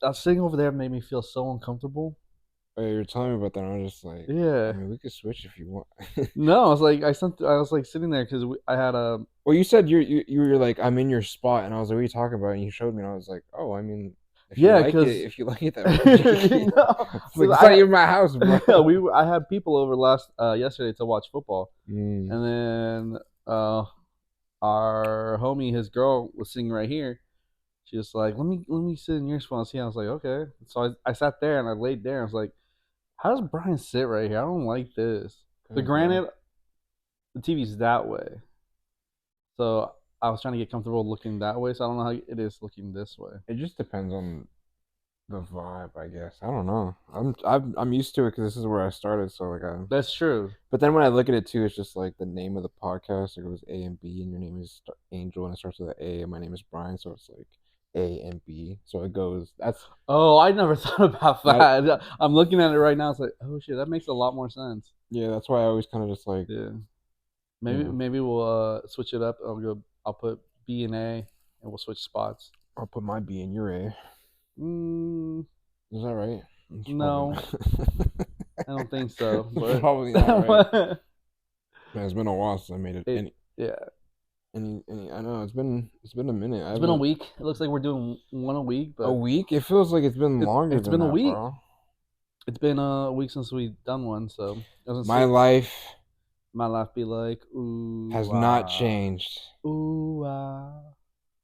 Like, sitting over there made me feel so uncomfortable. Oh, you're telling me about that, and I was just like, I Yeah. mean, we could switch if you want. No, I was like, I was like sitting there because I had a. Well, you said you were like, I'm in your spot, and I was like, what are you talking about? And you showed me, and I was like, oh, I mean, Yeah, because if you like it that much, you know, it's like 'cause it's not even my house, bro. I had people over yesterday to watch football, Mm. and then our homie, his girl, was sitting right here. She was like, let me sit in your spot and see. I was like, okay. So I sat there and I laid there. I was like, how does Brian sit right here? I don't like this. But Good, bro. granted, the TV's that way, so I was trying to get comfortable looking that way. So I don't know how it is looking this way. It just depends on the vibe, I guess. I don't know. I'm used to it because this is where I started. So like, That's true. but then when I look at it too, it's just like the name of the podcast. Like it was A and B, and your name is Angel, and it starts with an A, and my name is Brian, so it's like A and B. So it goes. Oh, I never thought about That. that. I'm looking at it right now. It's like, oh shit, that makes a lot more sense. Yeah, that's why I always kind of just like, Yeah. you Maybe know, maybe we'll switch it up. I'll put B and A, and we'll switch spots. I'll put my B in your A. Mm, Is that right? It's probably no, not. I don't think so. It's But probably not right. Man, it's been a while since I made it. it, yeah, I know it's been a minute. I it's been a haven't week. It looks like we're doing one a week, a but week. It feels like it's been longer it's than been a that, week. bro. It's been a week since we've done one, so it doesn't My sit. life My life be like, ooh, has not changed. ooh, ah.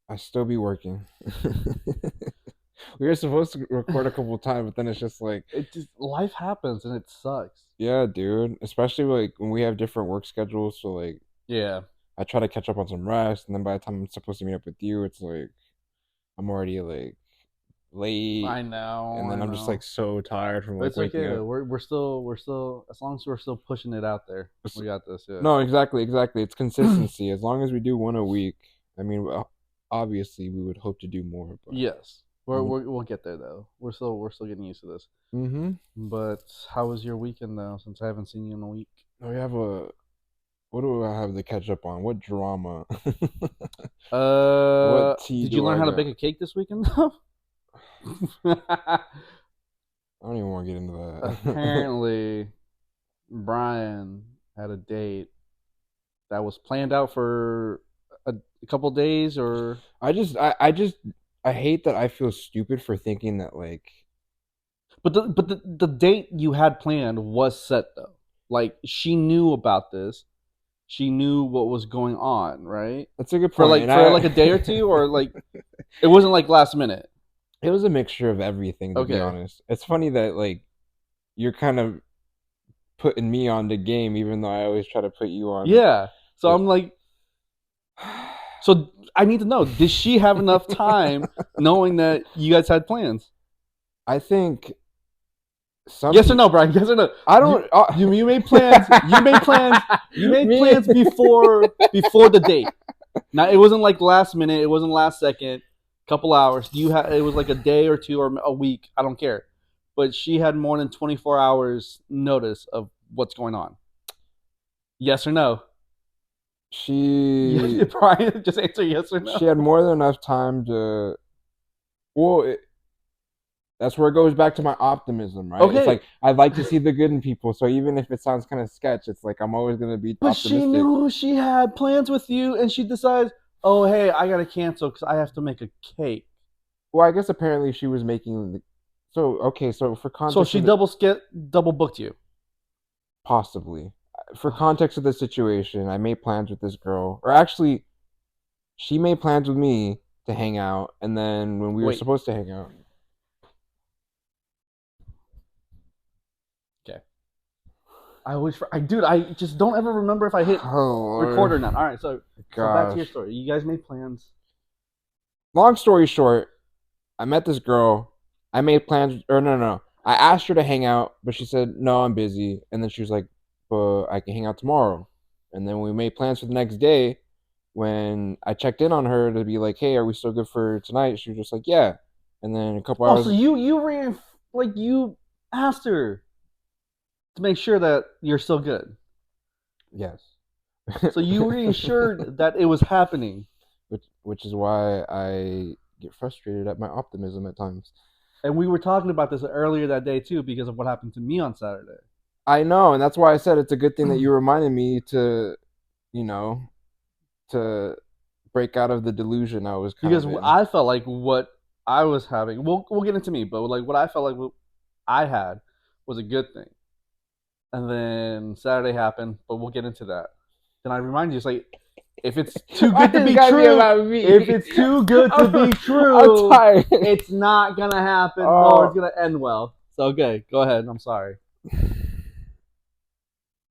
I still be working. We were supposed to record a couple times, but then it's just like, It just life happens and it sucks. yeah, dude. Especially like when we have different work schedules. So like, Yeah, I try to catch up on some rest, and then by the time I'm supposed to meet up with you, it's like I'm already like late, I know, and I then I'm just like know. so tired from But like it's okay waking though. up. We're still as long as we're still pushing it out there. We got this. Yeah. No, exactly. It's consistency. As long as we do one a week, I mean, obviously we would hope to do more, but Yes. I'm. We'll get there though. We're still getting used to this. Mm-hmm. But how was your weekend though? Since I haven't seen you in a week. We have a. What do I have to catch up on? What drama? What tea Did you do learn I how to got? bake a cake this weekend though? I don't even want to get into that. Apparently, Brian had a date that was planned out for a couple days, or I hate that I feel stupid for thinking that like but the date you had planned was set though. Like she knew about this. She knew what was going on, right? that's a good For point, like and for like a day or two, or like it wasn't like last minute. it was a mixture of everything, to be Okay. honest. It's funny that like you're kind of putting me on the game, even though I always try to put you on. Yeah. So The... I'm like, so I need to know, did she have enough time knowing that you guys had plans? I think some Yes or people. no, Brian? Yes or no? I don't. You made plans. You made plans. You made Me. plans before the date. Now it wasn't like last minute. It wasn't last second. Couple hours. You had it was like a day or two or a week. I don't care. But she had more than 24 hours notice of what's going on. Yes or no? She Brian, just answer yes or she no. had more than enough time to. Well, that's where it goes back to my optimism, right? It's Okay, like I like to see the good in people, so even if it sounds kind of sketch, it's like I'm always gonna be but she optimistic. knew she had plans with you, and she decides, oh hey, I gotta cancel because I have to make a cake. Well, I guess apparently she was making. So okay, so for So context she of the double booked you. possibly for context of the situation, I made plans with this girl, or actually, she made plans with me to hang out, and then when we were Wait. supposed to hang out, Okay. I always, dude, I just don't ever remember if I hit oh record Lord, or not. All right, so back to your gosh. story. You guys made plans. Long story short, I met this girl. I made plans, or no. I asked her to hang out, but she said no, I'm busy. And then she was like, but I can hang out tomorrow. And then we made plans for the next day. When I checked in on her to be like, hey, are we still good for tonight? She was just like, yeah. And then a couple Oh, so hours, you ran like you asked her to make sure that you're still good. yes. So you reassured that it was happening. which is why I get frustrated at my optimism at times. And we were talking about this earlier that day too because of what happened to me on Saturday. I know, and that's why I said it's a good thing that you reminded me to, you know, to break out of the delusion I was kind Because of in. I felt like what I was having, we'll get into me, but like what I felt like what I had was a good thing. And then Saturday happened, but we'll get into that. Then I remind you, it's like if it's too Why good to does it be gotta be true, about me? if it's too good to be I'm true, tired. it's not gonna happen, nor it's gonna end well. So okay, go ahead. I'm sorry.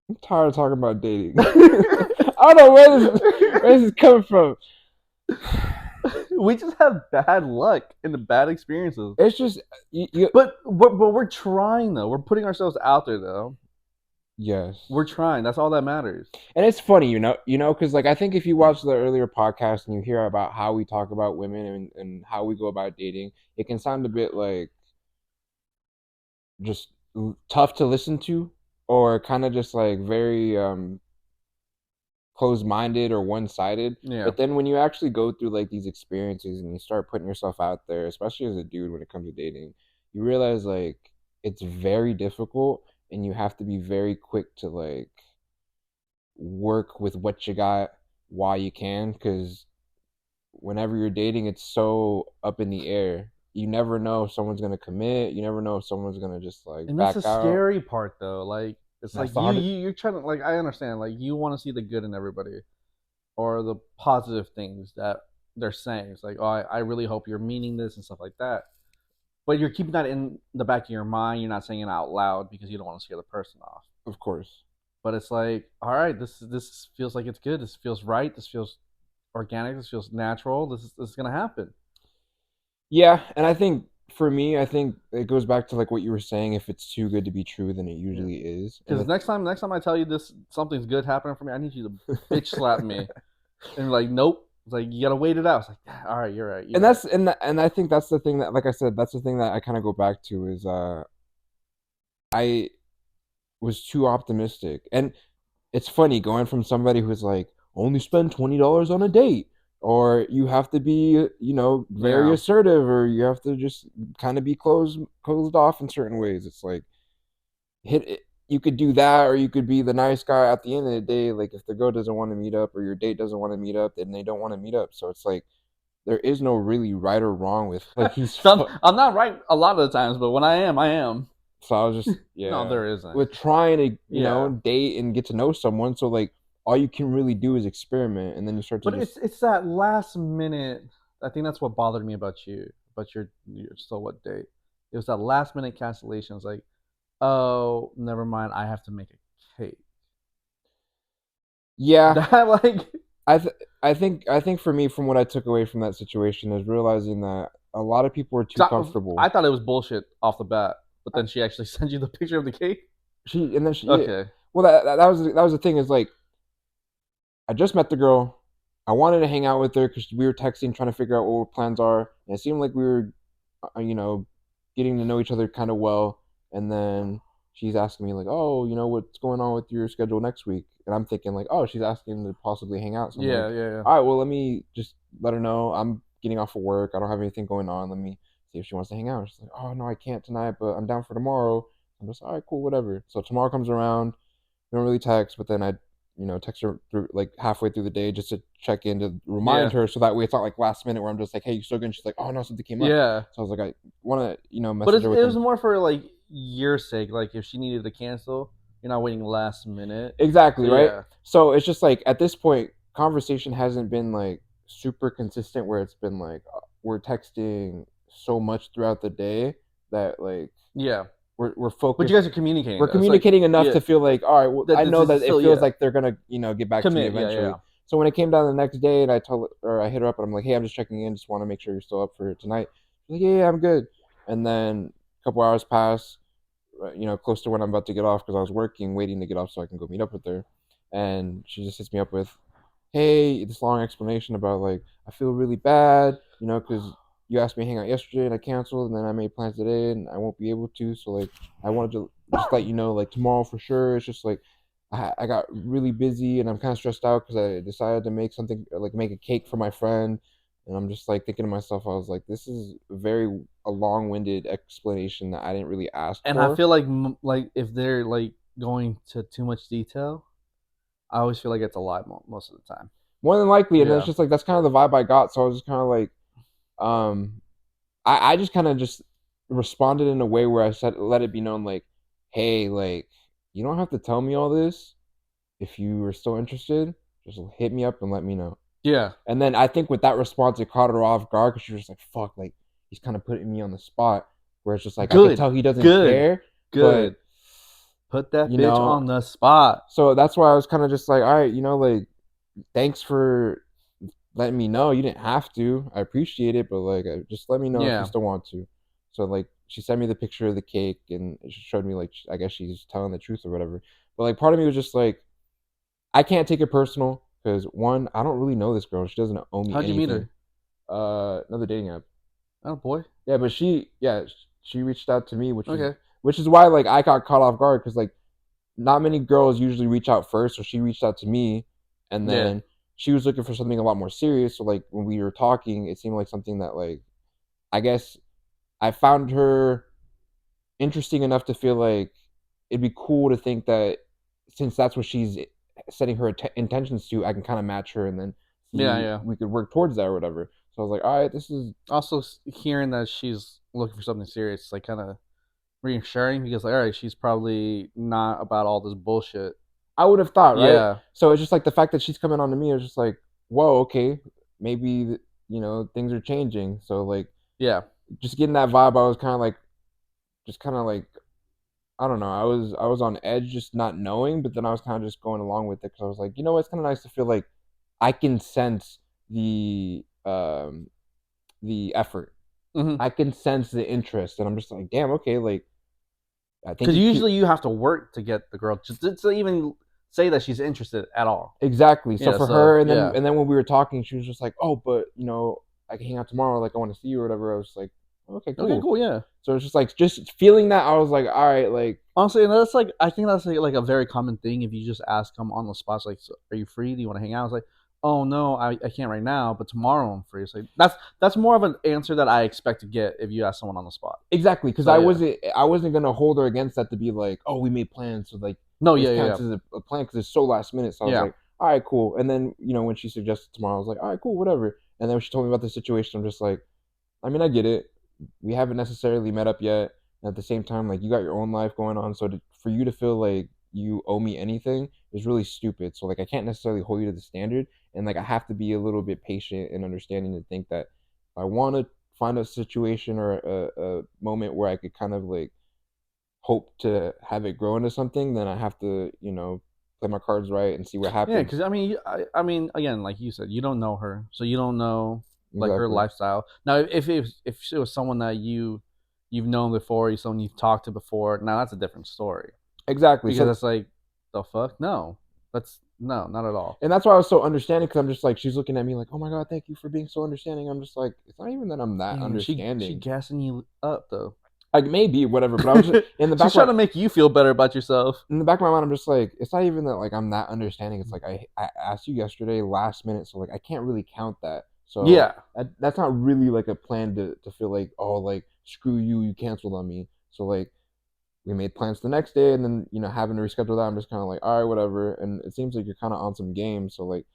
I'm tired of talking about dating. I don't know where this is coming from. We just have bad luck and the bad experiences. It's just But we're trying though. We're putting ourselves out there though. yes. We're trying. That's all that matters. And it's funny, because like I think if you watch the earlier podcast and you hear about how we talk about women and how we go about dating, it can sound a bit like just tough to listen to, or kind of just like very closed-minded or one-sided. Yeah. But then when you actually go through like these experiences and you start putting yourself out there, especially as a dude when it comes to dating, you realize like it's very difficult and you have to be very quick to like work with what you got while you can, because whenever you're dating it's so up in the air. You never know if someone's gonna commit. You never know if someone's gonna just like And that's back the out. scary part though. Like it's That's like the hardest. you're trying to like I understand like you want to see the good in everybody or the positive things that they're saying. It's like, oh, I really hope you're meaning this and stuff like that. But you're keeping that in the back of your mind. You're not saying it out loud because you don't want to scare the person off. Of course. But it's like, all right, this feels like it's good. This feels right. This feels organic. This feels natural. This is gonna happen. Yeah, and I think for me, I think it goes back to like what you were saying. If it's too good to be true, then it Yeah. usually is. Because next time I tell you this something's good happening for me, I need you to bitch slap me and like, nope. It's like you gotta wait it out. It's like, all right, you're right. And that's and I think that's the thing that, like I said, that's the thing that I kind of go back to is I was too optimistic. And it's funny going from somebody who's like only spend $20 on a date, or you have to be very Yeah. assertive, or you have to just kind of be closed off in certain ways. It's like hit it. You could do that, or you could be the nice guy. At the end of the day, like if the girl doesn't want to meet up or your date doesn't want to meet up, then they don't want to meet up. So it's like there is no really right or wrong with like I'm not right a lot of the times, but when I am, I am. So I was just No, there isn't. with trying to Yeah. date and get to know someone. So like all you can really do is experiment, and then you start to But just it's that last minute. I think that's what bothered me about you, about your still what date. It was that last minute cancellation. It's like, oh, never mind. I have to make a cake. yeah. That like I think for me, from what I took away from that situation, is realizing that a lot of people are too comfortable. I thought it was bullshit off the bat, but then she actually sent you the picture of the cake. She and then she Okay. Well, that was the thing, is like I just met the girl. I wanted to hang out with her because we were texting, trying to figure out what our plans are. And it seemed like we were, getting to know each other kind of well. And then she's asking me like, "Oh, what's going on with your schedule next week?" And I'm thinking like, "Oh, she's asking to possibly hang out." So I'm Yeah, like, yeah, yeah. all right, well, let me just let her know I'm getting off of work. I don't have anything going on. Let me see if she wants to hang out. She's like, "Oh no, I can't tonight, but I'm down for tomorrow." I'm just all right, cool, whatever. So tomorrow comes around. We don't really text, but then I text her through like halfway through the day just to check in to remind Yeah. her, so that way it's not like last minute where I'm just like, "Hey, you still good?" And she's like, "Oh no, something came up." Yeah. So I was like, I want to But message her it was within. more for like your sake. Like if she needed to cancel, you're not waiting last minute. Exactly, So, right? yeah. So it's just like at this point, conversation hasn't been like super consistent where it's been like we're texting so much throughout the day that like Yeah. we're But focused. you guys are communicating. We're though. It's communicating like, enough yeah, to feel like, all right, well, that I this know is that it still, feels yeah. like they're gonna get back to me Commit. Yeah, eventually. yeah. So when it came down the next day and I hit her up and I'm like, "Hey, I'm just checking in, just want to make sure you're still up for tonight." She's like, "Yeah, I'm good." And then a couple hours pass, close to when I'm about to get off because I was working, waiting to get off so I can go meet up with her. And she just hits me up with, "Hey," this long explanation about like, "I feel really bad, because you asked me to hang out yesterday and I canceled, and then I made plans today and I won't be able to. So like, I wanted to just let you know, like tomorrow for sure. It's just like I got really busy and I'm kind of stressed out because I decided to make something like make a cake for my friend, and I'm just like thinking to myself, I was like, this is very a long-winded explanation that I didn't really ask And I for. feel like if they're like going to too much detail, I always feel like it's a lie most of the time. More than likely, and then it's Yeah. just like that's kind of the vibe I got. So I was just kind of like, um, I just kind of just responded in a way where I said, let it be known, like, hey, like, you don't have to tell me all this. If you are still interested, just hit me up and let me know. Yeah. And then I think with that response, it caught her off guard because she was just like, fuck, like, he's kind of putting me on the spot where it's just like, I could Good. tell he doesn't Good. care, but, Good. Put that you bitch know, on the spot. so that's why I was kind of just like, all right, like, thanks for letting me know. You didn't have to. I appreciate it, but like, just let me know if you Yeah. still want to. So like, she sent me the picture of the cake and she showed me like, I guess she's telling the truth or whatever. But like, part of me was just like, I can't take it personal because one, I don't really know this girl. She doesn't owe me How'd you meet anything. her? Another dating app. Oh boy. Yeah, but she reached out to me, Okay. which is why like I got caught off guard because like not many girls usually reach out first, so she reached out to me, and Yeah. then she was looking for something a lot more serious. So like when we were talking, it seemed like something that like I guess I found her interesting enough to feel like it'd be cool to think that since that's what she's setting her intentions to, I can kind of match her and then Yeah. see Yeah. we could work towards that or whatever. So I was like, all right, this is Also, hearing that she's looking for something serious, like kind of reassuring because, like, all right, she's probably not about all this bullshit. I would have thought, right? Yeah. So it's just like the fact that she's coming on to me is just like, whoa, okay, maybe things are changing. So like, Yeah. just getting that vibe, I was kind of like, just kind of like, I don't know, I was on edge, just not knowing, but then I was kind of just going along with it because I was like, it's kind of nice to feel like I can sense the effort, Mm-hmm. I can sense the interest, and I'm just like, damn, okay, like I think Because it could. usually you have to work to get the girl just to even say that she's interested at all. Exactly. So Yeah. for So her, and then yeah. and then when we were talking, she was just like, "Oh, but I can hang out tomorrow. Like, I want to see you or whatever." I was like, "Okay, Okay. cool." Cool. Yeah. So it's just like just feeling that I was like, "All right, like Honestly, and that's like I think that's like a very common thing. If you just ask them on the spot, it's like, so, "Are you free? Do you want to hang out?" It's like, "Oh no, I can't right now, but tomorrow I'm free." It's like that's more of an answer that I expect to get if you ask someone on the spot. exactly," because So yeah, I wasn't gonna hold her against that to be like, "Oh, we made plans," so like no, this yeah, yeah, counts as a plan because it's so last minute. So I was yeah, like, "All right, cool." And then when she suggested tomorrow, I was like, "All right, cool, whatever." And then when she told me about the situation, I'm just like, I mean, I get it. We haven't necessarily met up yet. And at the same time, like you got your own life going on, so for you to feel like you owe me anything is really stupid. So like I can't necessarily hold you to the standard, and like I have to be a little bit patient and understanding to think that if I want to find a situation or a moment where I could kind of like hope to have it grow into something, then I have to play my cards right and see what yeah. happens. Because I mean, again, like you said, you don't know her, so you don't know like her Exactly. lifestyle. Now, if it was someone that you've known before, someone you've talked to before, now that's a different story Exactly. because So it's like the fuck, no, that's no, not at all. and that's why I was so understanding because I'm just like she's looking at me like, oh my god, thank you for being so understanding. I'm just like, it's not even that I'm that Damn, she understanding. gassing you up though. Like maybe whatever, but I was just in the back She's of my trying to make you feel better about yourself. mind. I'm just like, it's not even that like I'm that understanding. It's like I asked you yesterday last minute, so like I can't really count that. So Yeah, that's not really like a plan to feel like, oh, like screw you, you canceled on me. So like we made plans the next day, and then having to reschedule that, I'm just kind of like, all right, whatever. And it seems like you're kind of on some game, so like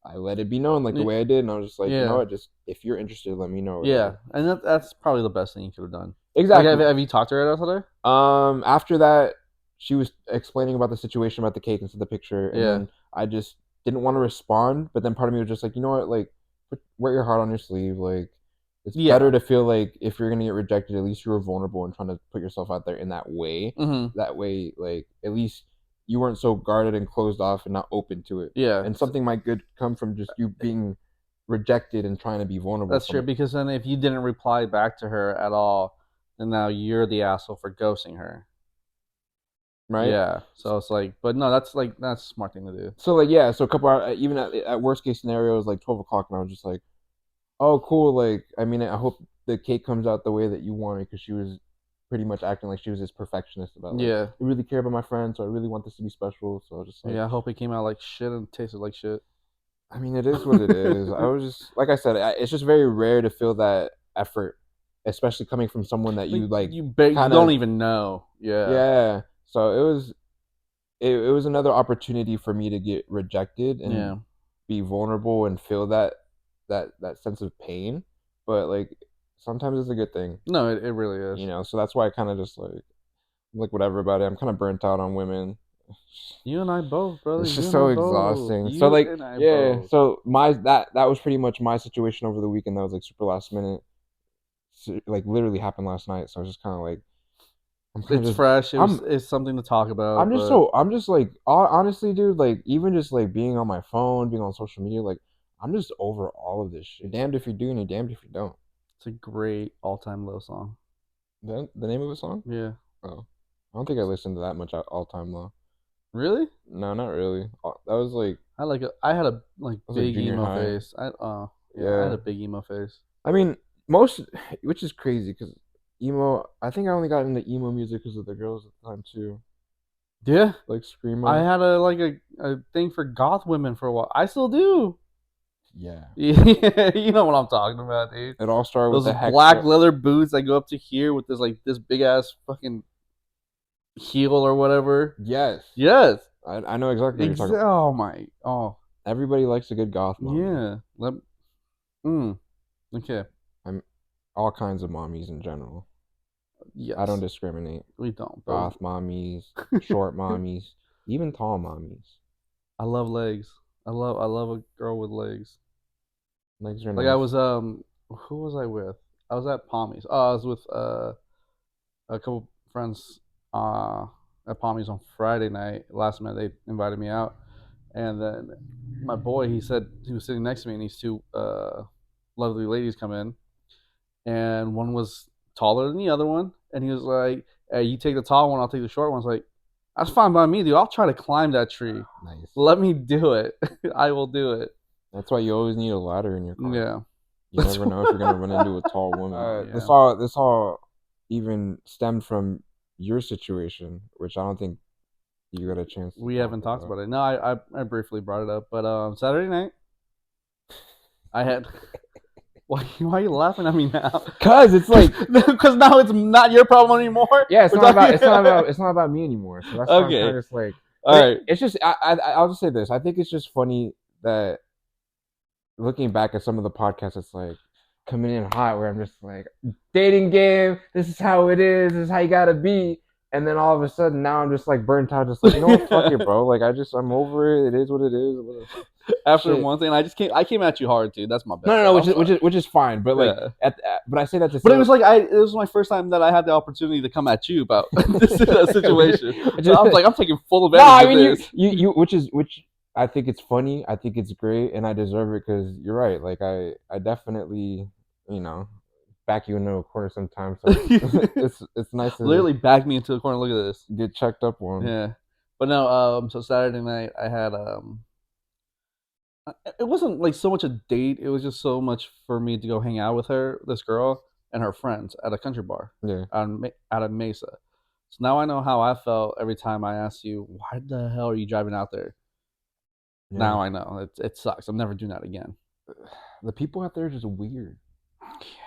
I let it be known like the way I did, and I was just like, yeah, what, just if you're interested, let me know or yeah, whatever. and that's probably the best thing you could have done. Like, Exactly. have you talked to her today? After that, she was explaining about the situation about the cake and said the picture, and Yeah, then I just didn't want to respond. But then part of me was just like, you know what, like, wear your heart on your sleeve. Like, it's better yeah. to feel like if you're gonna get rejected, at least you were vulnerable and trying to put yourself out there in that way. Mm-hmm. That way, like, at least you weren't so guarded and closed off and not open to it. Yeah, And something might good come from just you being rejected and trying to be vulnerable that's from true. it. Because then if you didn't reply back to her at all, then now you're the asshole for ghosting her. Right? Yeah. So it's like, but no, that's a smart thing to do. So like yeah, so a couple hours, even at worst case scenario, it was like 12 o'clock, and I was just like, oh cool, like I mean, I hope the cake comes out the way that you want it, because she was pretty much acting like she was this perfectionist about like, Yeah. I really care about my friends, so I really want this to be special. So I just like, Yeah, I hope it came out like shit and tasted like shit. I mean, it is what it is. I was just like I said, it's just very rare to feel that effort, especially coming from someone that you like. You kinda- don't even know. Yeah. Yeah. So it was another opportunity for me to get rejected and Yeah. be vulnerable and feel that sense of pain. But like sometimes it's a good thing, No, it really is. you know. So that's why I kind of just like whatever about it. I'm kind of burnt out on women. You and I both, brother. It's You just and so I both. exhausting. You So like and I yeah, both. so my that was pretty much my situation over the weekend. That was like super last minute. So, like literally happened last night. So I was just kind of like I'm kind of It's just fresh. I'm It's something to talk about. I'm just but so I'm just like honestly, dude. Like even just like being on my phone, being on social media, like I'm just over all of this shit. You're damned if you do, and you're damned if you don't. it's a great all-time low song. The name of the song? Yeah. Oh, I don't think I listened to that much all time low. Really? No, not really. That was like I had a like was like big junior emo high. face. I Yeah. had a big emo face. I mean, most, which is crazy because emo. I think I only got into emo music because of the girls at the time too, Yeah. like screamo. I had a thing for goth women for a while. I still do. Yeah. Yeah, you know what I'm talking about, dude. It all started with Those the black leather boots that go up to here with this big ass fucking heel or whatever. Yes. Yes. I know exactly what you're talking about. Oh my. Oh Everybody likes a good goth mommy. yeah. Okay. I'm all kinds of mommies in general. Yes. I don't discriminate. We don't. Goth mommies, short mommies, even tall mommies. I love legs. I love a girl with legs. Legs are Like nice. I was who was I with? I was at Palmies. Oh, I was with a couple friends at Palmies on Friday night. Last minute they invited me out, and then my boy he said he was sitting next to me, and these two lovely ladies come in, and one was taller than the other one, and he was like, "Hey, you take the tall one, I'll take the short one." I was like, "That's fine by me, dude. I'll try to climb that tree. Nice. Let me do it. I will do it." That's why you always need a ladder in your car. Yeah. You never know if you're gonna run into a tall woman. Yeah. This all even stemmed from your situation, which I don't think you got a chance. We haven't talked about it. No, I briefly brought it up, but Saturday night, I had. Why are you laughing at me now? Cause it's like because now it's not your problem anymore. Yeah, it's not about me anymore. So that's why I'm kind of just like, all right. It's just I'll just say this. I think it's just funny that looking back at some of the podcasts, it's like coming in hot where I'm just like dating game. This is how it is. This is how you gotta be. And then all of a sudden now I'm just like burnt out. Just like, you know what, fuck it, bro. Like I'm over it. It is what it is. After one thing, I came at you hard too. That's my bad. No, which is fine. But like, but I say that to say. But it was like it was my first time that I had the opportunity to come at you about this situation. So I was like, I'm taking full advantage of this. You which I think it's funny. I think it's great, and I deserve it because you're right. Like I definitely, back you into a corner sometimes. So it's nice to literally back me into a corner. Look at this. Get checked up on. Yeah, but no. So Saturday night I had it wasn't like so much a date. It was just so much for me to go hang out with her, this girl, and her friends at a country bar. Yeah. Out of Mesa. So now I know how I felt every time I asked you, why the hell are you driving out there? Yeah. Now I know. It sucks. I'm never doing that again. The people out there are just weird.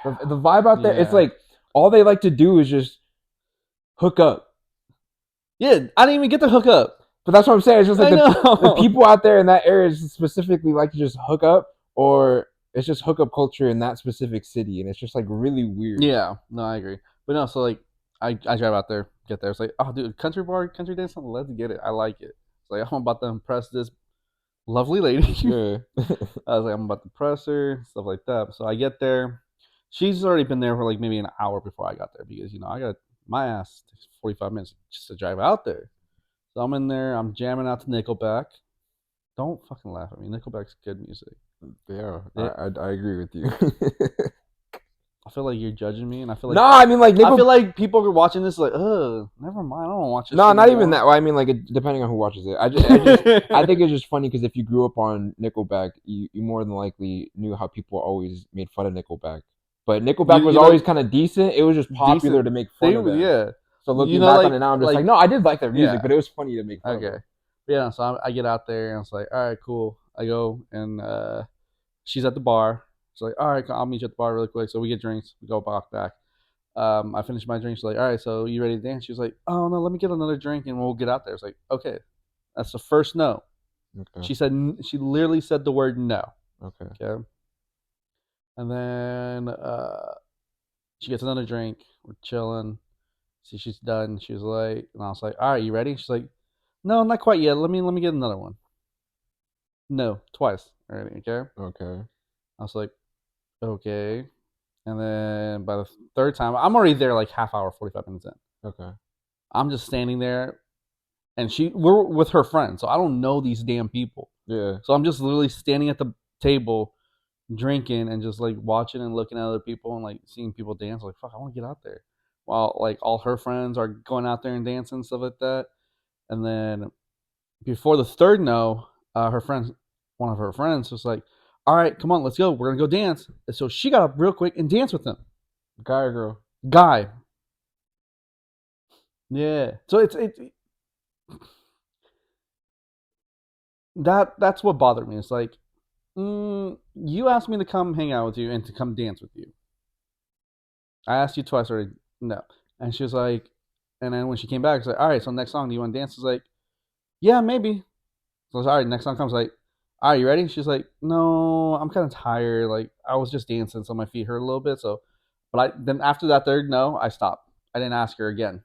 Yeah. The vibe out there, it's like all they like to do is just hook up. Yeah, I didn't even get to hook up. But that's what I'm saying. It's just like the people out there in that area specifically like to just hook up, or it's just hookup culture in that specific city, and it's just like really weird. Yeah, no, I agree. But no, so like I drive out there, get there. It's like, oh, dude, country bar, country dance, let's get it. I like it. It's like I'm about to impress this lovely lady. Yeah. I was like, I'm about to impress her, stuff like that. So I get there. She's already been there for like maybe an hour before I got there because I got my ass takes 45 minutes just to drive out there. So I'm in there. I'm jamming out to Nickelback. Don't fucking laugh at me. Nickelback's good music. Yeah, I agree with you. I feel like you're judging me, and I feel like I mean, like I feel like people are watching this like, never mind. I don't watch this. No, not even that. Well, I mean, like depending on who watches it. I think it's just funny because if you grew up on Nickelback, you more than likely knew how people always made fun of Nickelback. But Nickelback You was know, always kind of decent. It was just popular decent. to make fun of them. Yeah. So You looking know, back on it now, I'm just like, no, I did like their music, yeah. but it was funny to make fun of Okay. them. Yeah. So I get out there and it's like, all right, cool. I go and she's at the bar. She's like, all right, I'll meet you at the bar really quick. So we get drinks. We go back. I finished my drink. She's like, all right, so you ready to dance? She was like, oh no, let me get another drink and we'll get out there. It's like, okay, that's the first no. Okay. She literally said the word no. Okay. Okay. And then she gets another drink. We're chilling. See, she's done. She was like, and I was like, all right, you ready? She's like, no, not quite yet. Let me get another one. No, twice already. Okay. Okay. I was like, okay. And then by the third time, I'm already there like half hour, 45 minutes in. Okay. I'm just standing there, and we're with her friend, so I don't know these damn people. Yeah. So I'm just literally standing at the table, drinking, and just like watching and looking at other people and like seeing people dance. Like, fuck, I want to get out there. While like all her friends are going out there and dancing and stuff like that. And then before the third no, one of her friends was like, all right, come on, let's go. We're gonna go dance. And so she got up real quick and danced with him. Guy or girl? Guy. Yeah. So it's that's what bothered me. It's like, you asked me to come hang out with you and to come dance with you. I asked you twice already. No. And she was like, and then when she came back, it's like, all right, so next song, do you want to dance? It's like, yeah, maybe. So I was, all right, next song comes like, all right, you ready? She's like, no, I'm kind of tired. Like I was just dancing, so my feet hurt a little bit. So, but then after that third no, I stopped. I didn't ask her again.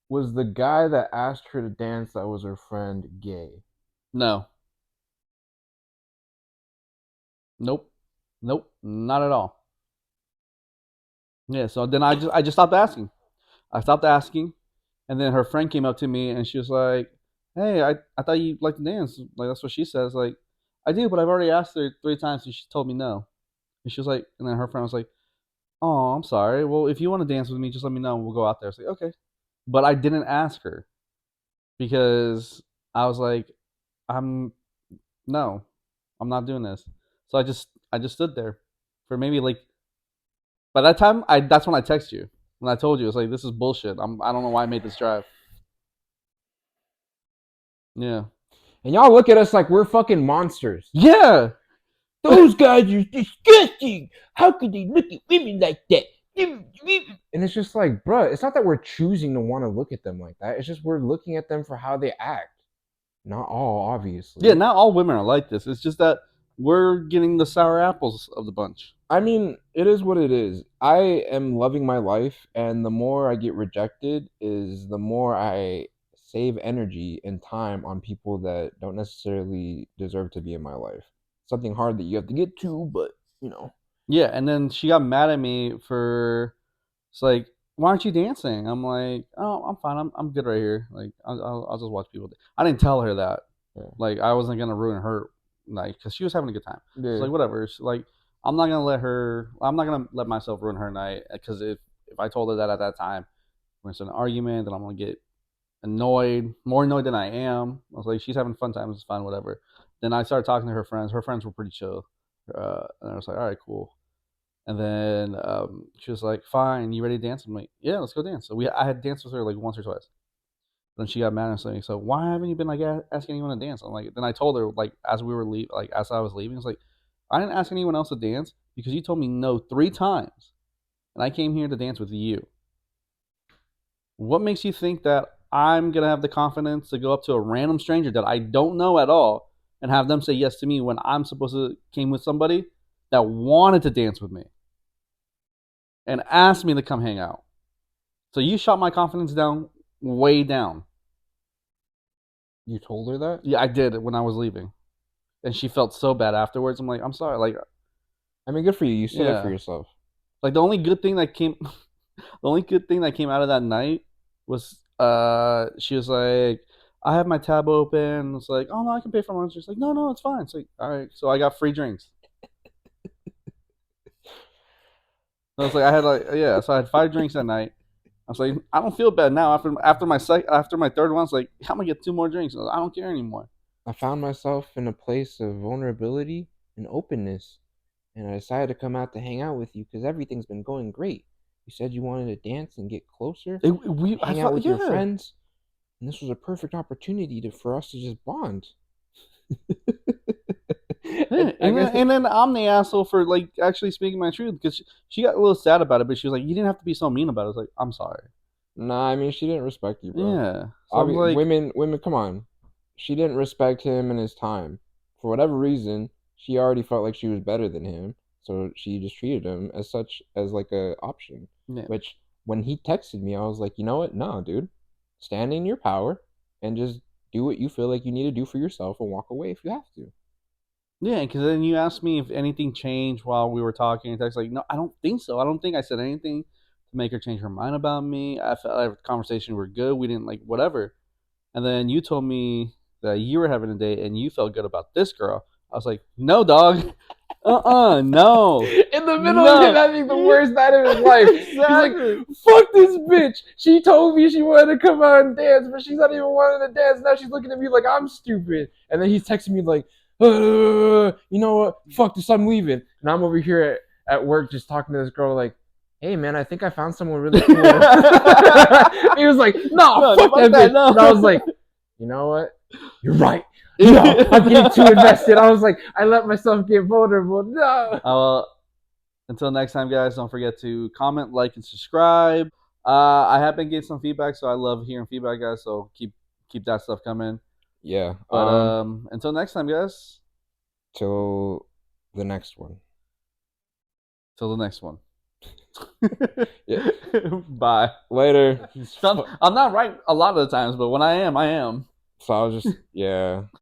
Was the guy that asked her to dance that was her friend gay? No. Nope. Nope. Not at all. Yeah. So then I just stopped asking. I stopped asking, and then her friend came up to me and she was like, "Hey, I thought you liked to dance." Like that's what she says. Like, I do, but I've already asked her 3 times and she told me no. And she was like, and then her friend was like, "Oh, I'm sorry. Well, if you want to dance with me, just let me know and we'll go out there." I was like, "Okay," but I didn't ask her because I was like, "I'm no, I'm not doing this." So I just stood there for maybe like by that time that's when I text you. When I told you it's like this is bullshit. I don't know why I made this drive. Yeah. And y'all look at us like we're fucking monsters. Yeah. Those guys are disgusting. How could they look at women like that? And it's just like, bruh, it's not that we're choosing to want to look at them like that. It's just we're looking at them for how they act. Not all, obviously. Yeah, not all women are like this. It's just that we're getting the sour apples of the bunch. I mean, it is what it is. I am loving my life, and the more I get rejected is the more I save energy and time on people that don't necessarily deserve to be in my life. Something hard that you have to get to, but you know. Yeah, and then she got mad at me for it's like, why aren't you dancing? I'm like, oh, I'm fine. I'm good right here. Like, I'll just watch people. I didn't tell her that. Yeah. Like, I wasn't gonna ruin her night because she was having a good time. Yeah. It's like whatever. It's like I'm not gonna let myself ruin her night because if I told her that at that time, we're in an argument, then I'm gonna get annoyed, more annoyed than I am. I was like, she's having fun times, it's fine, whatever. Then I started talking to her friends. Her friends were pretty chill, and I was like, all right, cool. And then she was like, "Fine, you ready to dance?" I'm like, "Yeah, let's go dance." So I had danced with her like once or twice. Then she got mad and saying, "So why haven't you been like asking anyone to dance?" I'm like, then I told her like as we were like as I was leaving, I was like, "I didn't ask anyone else to dance because you told me no 3 times, and I came here to dance with you. What makes you think that I'm gonna have the confidence to go up to a random stranger that I don't know at all and have them say yes to me when I'm supposed to came with somebody that wanted to dance with me?" And asked me to come hang out. So you shot my confidence down, way down. You told her that? Yeah, I did when I was leaving. And she felt so bad afterwards. I'm like, I'm sorry. Like, I mean, good for you. You stood up for Yeah. yourself. like the only good thing that came, the only good thing that came out of that night was, she was like, I have my tab open. It's like, oh no, I can pay for lunch. She's like, no, no, it's fine. It's like, all right. So I got free drinks. I was like, I had like, yeah. So I had 5 drinks that night. I was like, I don't feel bad now after my third one. I was like, I'm gonna get 2 more drinks. I don't care anymore. I found myself in a place of vulnerability and openness. and I decided to come out to hang out with you because everything's been going great. You said you wanted to dance and get closer, I hang out thought, with your yeah. friends, and this was a perfect opportunity for us to just bond. Yeah, and then I'm the asshole for like actually speaking my truth because she got a little sad about it, but she was like, "You didn't have to be so mean about it." I was like, "I'm sorry." Nah, I mean she didn't respect you, bro. Yeah, so I'm like, Women, come on. She didn't respect him and his time. For whatever reason, she already felt like she was better than him, so she just treated him as such as like a option. yeah, Which when he texted me, I was like, you know what? No, dude. Stand in your power and just do what you feel like you need to do for yourself and walk away if you have to. yeah. Because then you asked me if anything changed while we were talking, and text like, "No, I don't think so. I don't think I said anything to make her change her mind about me. I felt like the conversation were good. We didn't like whatever." And then you told me that you were having a date and you felt good about this girl. I was like, "No, dog. No." In the middle of him No. having the worst night of his life. He's like, Exactly. fuck this bitch. She told me she wanted to come out and dance, but she's not even wanting to dance. Now she's looking at me like I'm stupid. And then he's texting me like, you know what? Fuck this, I'm leaving. And I'm over here at work just talking to this girl like, hey man, I think I found someone really cool. He was like, no, fuck that bitch. No. And I was like, you know what? You're right. No, I'm getting too invested. I was like, I let myself get vulnerable. No. Until next time, guys, don't forget to comment, like, and subscribe. I have been getting some feedback, so I love hearing feedback, guys. So keep that stuff coming. Yeah. But until next time, guys. Till the next one. Till the next one. Yeah. Bye. Later. I'm not right a lot of the times, but when I am, I am. So I was just, yeah.